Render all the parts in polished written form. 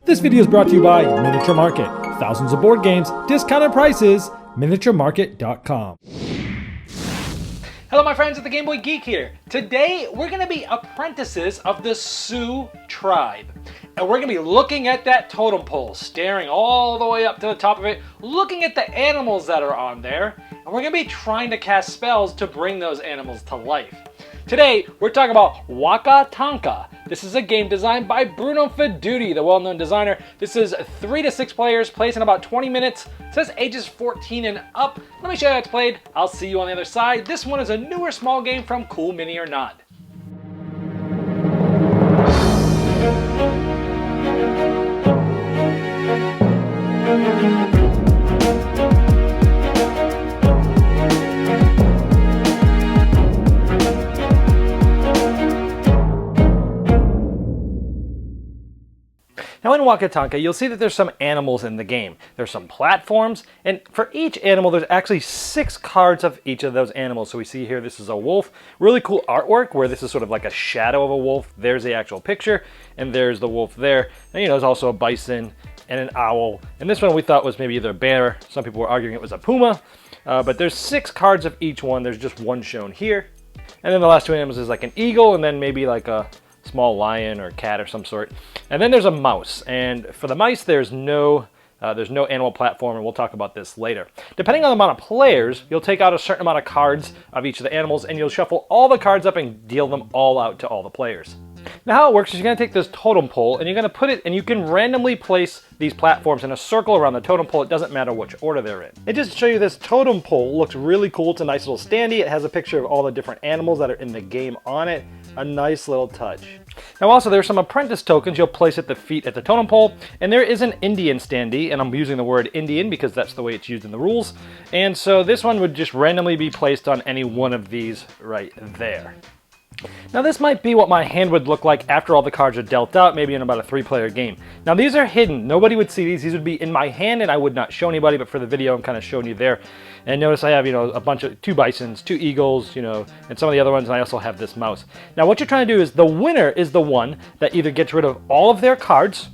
This video is brought to you by Miniature Market. Thousands of board games, discounted prices, miniaturemarket.com. Hello my friends at the Game Boy Geek here. Today we're going to be apprentices of the Sioux tribe. And we're going to be looking at that totem pole, staring all the way up to the top of it, looking at the animals that are on there, and we're going to be trying to cast spells to bring those animals to life. Today, we're talking about Waka Tanka. This is a game designed by Bruno Faidutti, the well-known designer. This is 3 to 6 players, plays in about 20 minutes. It says ages 14 and up. Let me show you how it's played. I'll see you on the other side. This one is a newer small game from Cool Mini or Not. Now in Waka Tanka, you'll see that there's some animals in the game. There's some platforms, and for each animal, there's actually 6 cards of each of those animals. So we see here, this is a wolf. Really cool artwork where this is sort of like a shadow of a wolf. There's the actual picture, and there's the wolf there. And there's also a bison and an owl. And this one we thought was maybe either a bear. Some people were arguing it was a puma. But there's 6 cards of each one. There's just one shown here. And then the last 2 animals is like an eagle, and then maybe like a small lion or cat or some sort. And then there's a mouse, and for the mice there's no animal platform, and we'll talk about this later. Depending on the amount of players, you'll take out a certain amount of cards of each of the animals, and you'll shuffle all the cards up and deal them all out to all the players. Now how it works is you're going to take this totem pole and you're going to put it, and you can randomly place these platforms in a circle around the totem pole. It doesn't matter which order they're in. And just to show you, this totem pole looks really cool. It's a nice little standee. It has a picture of all the different animals that are in the game on it. A nice little touch. Now also there's some apprentice tokens you'll place at the feet at the totem pole, and there is an Indian standee, and I'm using the word Indian because that's the way it's used in the rules. And so this one would just randomly be placed on any one of these right there. Now this might be what my hand would look like after all the cards are dealt out, maybe in about a 3-player game. Now these are hidden. Nobody would see these. These would be in my hand and I would not show anybody, but for the video I'm kind of showing you there. And notice I have, a bunch of 2 bisons, 2 eagles, and some of the other ones, and I also have this mouse. Now what you're trying to do is the winner is the one that either gets rid of all of their cards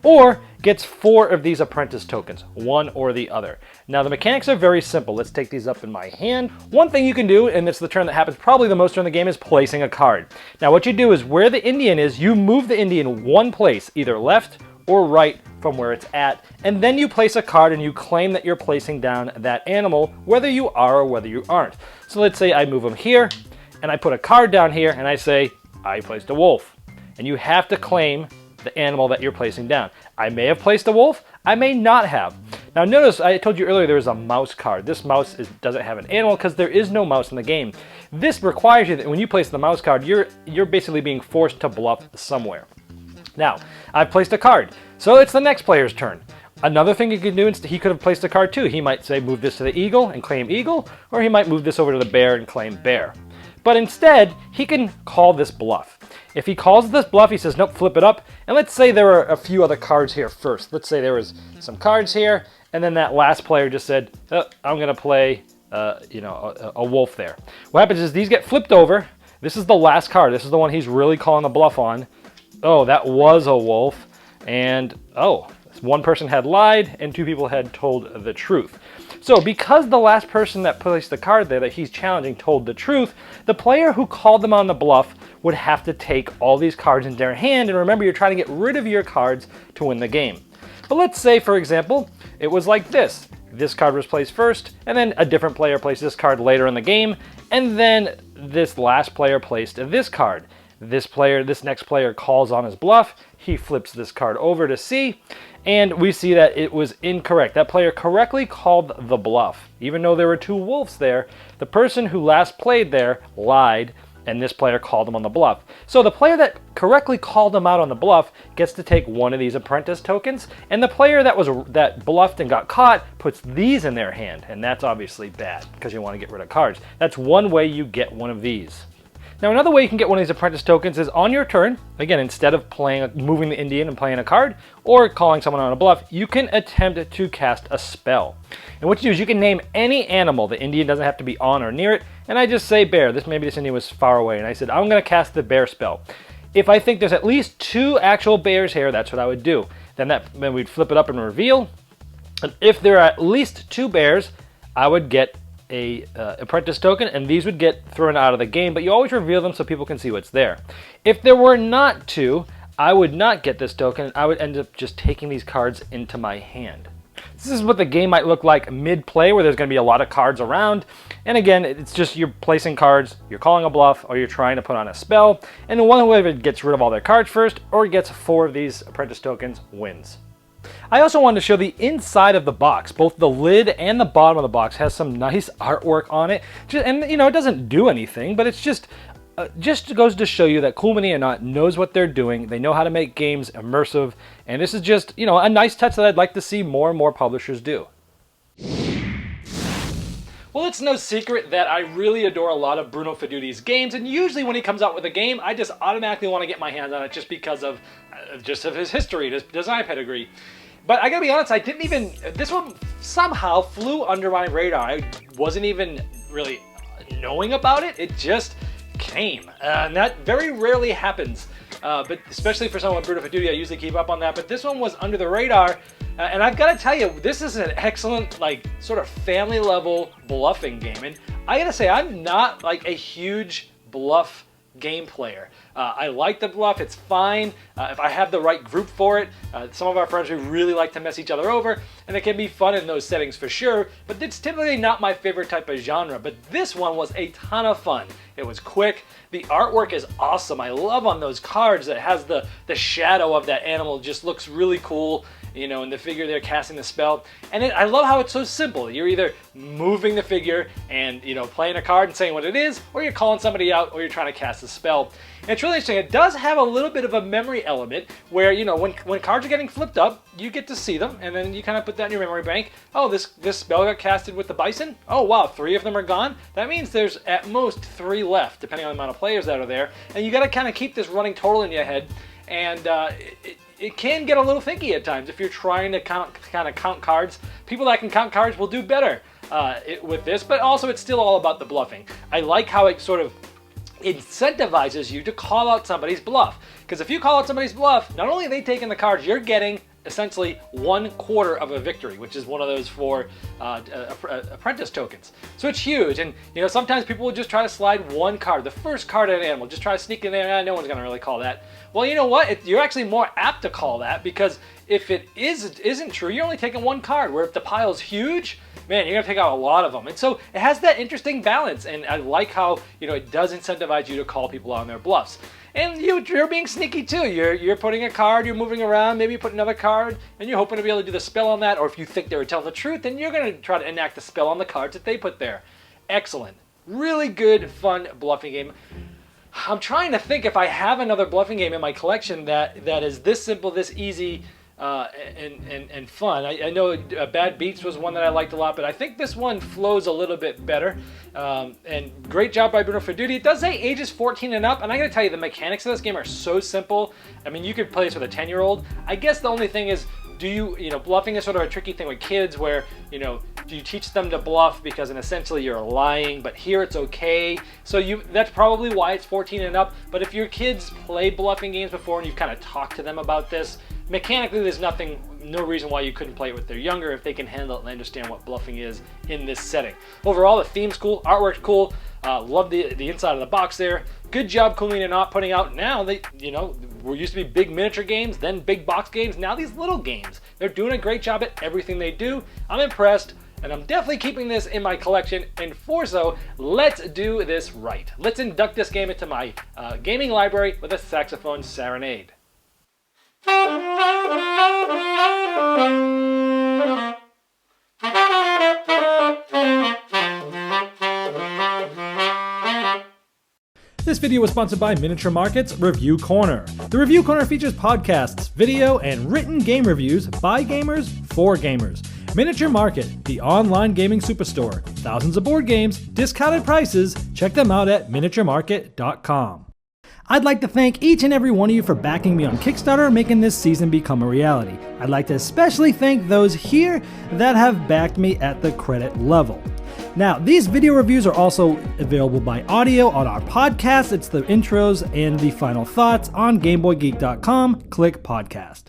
or gets 4 of these apprentice tokens, one or the other. Now the mechanics are very simple. Let's take these up in my hand. One thing you can do, and it's the turn that happens probably the most during the game, is placing a card. Now what you do is where the Indian is, you move the Indian one place, either left or right from where it's at, and then you place a card and you claim that you're placing down that animal, whether you are or whether you aren't. So let's say I move them here, and I put a card down here, and I say, I placed a wolf. And you have to claim the animal that you're placing down. I may have placed a wolf, I may not have. Now notice, I told you earlier there was a mouse card. This mouse doesn't have an animal because there is no mouse in the game. This requires you that when you place the mouse card, you're basically being forced to bluff somewhere. Now, I've placed a card, so it's the next player's turn. Another thing he could do, he could have placed a card too. He might say move this to the eagle and claim eagle, or he might move this over to the bear and claim bear. But instead, he can call this bluff. If he calls this bluff, he says, nope, flip it up. And let's say there are a few other cards here first. Let's say there was some cards here, and then that last player just said, oh, I'm going to play a wolf there. What happens is these get flipped over. This is the last card. This is the one he's really calling the bluff on. Oh, that was a wolf. And, oh, one person had lied and 2 people had told the truth. So because the last person that placed the card there that he's challenging told the truth, the player who called them on the bluff would have to take all these cards in their hand. And remember, you're trying to get rid of your cards to win the game. But let's say, for example, it was like this. This card was placed first, and then a different player placed this card later in the game, and then this last player placed this card. This next player calls on his bluff. He flips this card over to see, and we see that it was incorrect. That player correctly called the bluff. Even though there were 2 wolves there, the person who last played there lied, and this player called him on the bluff. So the player that correctly called him out on the bluff gets to take one of these apprentice tokens, and the player that bluffed and got caught puts these in their hand, and that's obviously bad because you want to get rid of cards. That's one way you get one of these. Now another way you can get one of these apprentice tokens is on your turn. Again, instead of moving the Indian and playing a card or calling someone on a bluff, you can attempt to cast a spell. And what you do is you can name any animal. The Indian doesn't have to be on or near it. And I just say bear. Maybe this Indian was far away. And I said, I'm going to cast the bear spell. If I think there's at least 2 actual bears here, that's what I would do. Then we'd flip it up and reveal. And if there are at least 2 bears, I would get a apprentice token, and these would get thrown out of the game, but you always reveal them so people can see what's there. If there were not 2, I would not get this token. I would end up just taking these cards into my hand. This is what the game might look like mid-play, where there's going to be a lot of cards around. And again, it's just you're placing cards, you're calling a bluff, or you're trying to put on a spell. And the one who gets rid of all their cards first, or gets 4 of these apprentice tokens, wins. I also wanted to show the inside of the box. Both the lid and the bottom of the box has some nice artwork on it. And you know, it doesn't do anything, but it's just goes to show you that Cool Mini or Not knows what they're doing. They know how to make games immersive, and this is just, you know, a nice touch that I'd like to see more and more publishers do. Well, it's no secret that I really adore a lot of Bruno Faidutti's games, and usually when he comes out with a game, I just automatically want to get my hands on it just because of his history, his design pedigree. But I gotta be honest, this one somehow flew under my radar. I wasn't even really knowing about it. It just came, and that very rarely happens. But especially for someone like Bruno Faidutti, I usually keep up on that. But this one was under the radar, and I've got to tell you, this is an excellent, like, sort of family level bluffing game. And I gotta say, I'm not like a huge bluff game player. I like the bluff, it's fine if I have the right group for it. Some of our friends, we really like to mess each other over, and it can be fun in those settings for sure, but it's typically not my favorite type of genre. But this one was a ton of fun. It was quick, the artwork is awesome. I love on those cards that has the shadow of that animal, just looks really cool, you know, and the figure there casting the spell. And I love how it's so simple. You're either moving the figure and, you know, playing a card and saying what it is, or you're calling somebody out, or you're trying to cast a spell. And it's really interesting. It does have a little bit of a memory element where, you know, when cards are getting flipped up, you get to see them, and then you kind of put that in your memory bank. Oh, this spell got casted with the bison? Oh, wow, 3 of them are gone? That means there's at most 3 left, depending on the amount of players that are there. And you got to kind of keep this running total in your head. And it can get a little thinky at times if you're trying to count cards. People that can count cards will do better with this, but also it's still all about the bluffing. I like how it sort of incentivizes you to call out somebody's bluff. Because if you call out somebody's bluff, not only are they taking the cards, you're getting essentially 1/4 of a victory, which is one of those for apprentice tokens. So it's huge, and you know, sometimes people will just try to slide 1 card, the first card at an animal, just try to sneak in there. No one's gonna really call that. Well, you know what? You're actually more apt to call that, because if it isn't true, you're only taking 1 card. Where if the pile's huge, man, you're gonna take out a lot of them. And so it has that interesting balance, and I like how, you know, it does incentivize you to call people on their bluffs. And you're being sneaky too. You're putting a card, you're moving around, maybe you put another card, and you're hoping to be able to do the spell on that. Or if you think they were telling the truth, then you're going to try to enact the spell on the cards that they put there. Excellent. Really good, fun bluffing game. I'm trying to think if I have another bluffing game in my collection that is this simple, this easy, and fun. I know Bad Beats was one that I liked a lot, but I think this one flows a little bit better. And great job by Bruno Faidutti. It does say ages 14 and up, and I gotta tell you, the mechanics of this game are so simple. I mean, you could play this with a 10-year-old. I guess the only thing is, you know, bluffing is sort of a tricky thing with kids where, you know, do you teach them to bluff because essentially you're lying, but here it's okay. So that's probably why it's 14 and up. But if your kids played bluffing games before and you've kind of talked to them about this, mechanically there's no reason why you couldn't play it with their younger if they can handle it and understand what bluffing is in this setting. Overall, the theme's cool, artwork's cool. Love the inside of the box there. Good job, Cool Mini or Not, putting out now. We used to be big miniature games, then big box games, now these little games. They're doing a great job at everything they do. I'm impressed, and I'm definitely keeping this in my collection. And for so, let's do this right. Let's induct this game into my gaming library with a saxophone serenade. This video was sponsored by Miniature Market's Review Corner. The Review Corner features podcasts, video, and written game reviews by gamers for gamers. Miniature Market, the online gaming superstore. Thousands of board games, discounted prices. Check them out at miniaturemarket.com. I'd like to thank each and every one of you for backing me on Kickstarter, making this season become a reality. I'd like to especially thank those here that have backed me at the credit level. Now, these video reviews are also available by audio on our podcast. It's the intros and the final thoughts on GameBoyGeek.com. Click podcast.